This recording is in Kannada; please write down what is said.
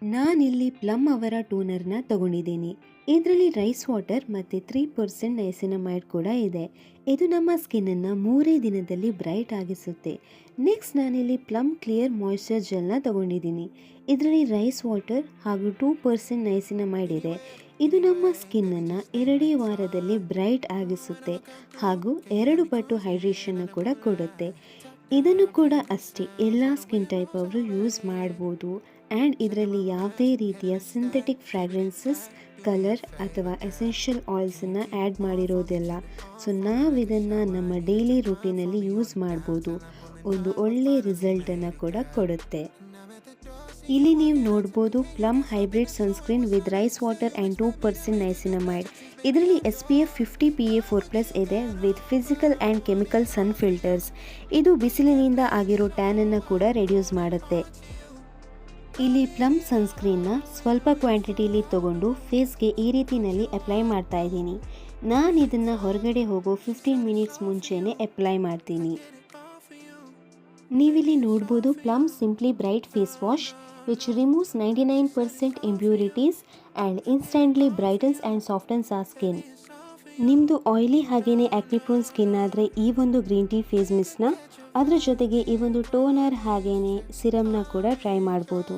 ನಾನಿಲ್ಲಿ ಪ್ಲಮ್ ಅವರ ಟೋನರ್ನ ತಗೊಂಡಿದ್ದೀನಿ. ಇದರಲ್ಲಿ ರೈಸ್ ವಾಟರ್ ಮತ್ತು 3% ನೈಸಿನಮೈಡ್ ಕೂಡ ಇದೆ. ಇದು ನಮ್ಮ ಸ್ಕಿನ್ನನ್ನು 3 ದಿನದಲ್ಲಿ ಬ್ರೈಟ್ ಆಗಿಸುತ್ತೆ. ನೆಕ್ಸ್ಟ್ ನಾನಿಲ್ಲಿ ಪ್ಲಮ್ ಕ್ಲಿಯರ್ ಮಾಯ್ಶ್ಚರ್ ಜೆಲ್ನ ತಗೊಂಡಿದ್ದೀನಿ. ಇದರಲ್ಲಿ ರೈಸ್ ವಾಟರ್ ಹಾಗೂ 2% ನೈಸಿನಮೈಡ್ ಇದೆ. ಇದು ನಮ್ಮ ಸ್ಕಿನ್ನನ್ನು 2 ವಾರದಲ್ಲಿ ಬ್ರೈಟ್ ಆಗಿಸುತ್ತೆ ಹಾಗೂ 2 ಪಟ್ಟು ಹೈಡ್ರೇಷನ್ ಕೂಡ ಕೊಡುತ್ತೆ. ಇದನ್ನು ಕೂಡ ಅಷ್ಟೇ ಎಲ್ಲ ಸ್ಕಿನ್ ಟೈಪ್ ಅವರು ಯೂಸ್ ಮಾಡ್ಬೋದು. ಆ್ಯಂಡ್ ಇದರಲ್ಲಿ ಯಾವುದೇ ರೀತಿಯ ಸಿಂಥೆಟಿಕ್ ಫ್ರ್ಯಾಗ್ರೆನ್ಸಸ್, ಕಲರ್ ಅಥವಾ ಎಸೆನ್ಷಿಯಲ್ ಆಯಿಲ್ಸನ್ನು ಆ್ಯಡ್ ಮಾಡಿರೋದಿಲ್ಲ. ಸೊ ನಾವು ಇದನ್ನು ನಮ್ಮ ಡೈಲಿ ರುಟೀನಲ್ಲಿ ಯೂಸ್ ಮಾಡ್ಬೋದು. ಒಂದು ಒಳ್ಳೆ ರಿಸಲ್ಟನ್ನು ಕೂಡ ಕೊಡುತ್ತೆ. ಇಲ್ಲಿ ನೀವು ನೋಡ್ಬೋದು plum hybrid sunscreen with rice water and 2% niacinamide. ಇದರಲ್ಲಿ SPF 50 PA++ ಇದೆ with physical and chemical sun filters. ಇದು ಬಿಸಿಲಿನಿಂದ ಆಗಿರೋ ಟ್ಯಾನನ್ನು ಕೂಡ ರೆಡ್ಯೂಸ್ ಮಾಡುತ್ತೆ. ಇಲ್ಲಿ ಪ್ಲಮ್ ಸನ್ಸ್ಕ್ರೀನ್ನ ಸ್ವಲ್ಪ ಕ್ವಾಂಟಿಟಿಲಿ ತೊಗೊಂಡು ಫೇಸ್ಗೆ ಈ ರೀತಿಯಲ್ಲಿ ಅಪ್ಲೈ ಮಾಡ್ತಾ ಇದ್ದೀನಿ. ನಾನು ಇದನ್ನು ಹೊರಗಡೆ ಹೋಗೋ 15 ಮಿನಿಟ್ಸ್ ಮುಂಚೆನೇ ಅಪ್ಲೈ ಮಾಡ್ತೀನಿ. ನೀವಿಲ್ಲಿ ನೋಡ್ಬೋದು Plum simply bright face wash which removes 99% impurities and instantly brightens and softens a skin. ನಿಮ್ಮದು ಆಯಿಲಿ ಹಾಗೆಯೇ ಆಕ್ನಿಪ್ರೋನ್ ಸ್ಕಿನ್ ಆದರೆ ಈ ಒಂದು ಗ್ರೀನ್ ಟೀ ಫೇಸ್ ಮಿಸ್ಟ್ನ ಅದರ ಜೊತೆಗೆ ಈ ಒಂದು ಟೋನರ್ ಹಾಗೆಯೇ ಸಿರಮ್ನ ಕೂಡ ಟ್ರೈ ಮಾಡ್ಬೋದು.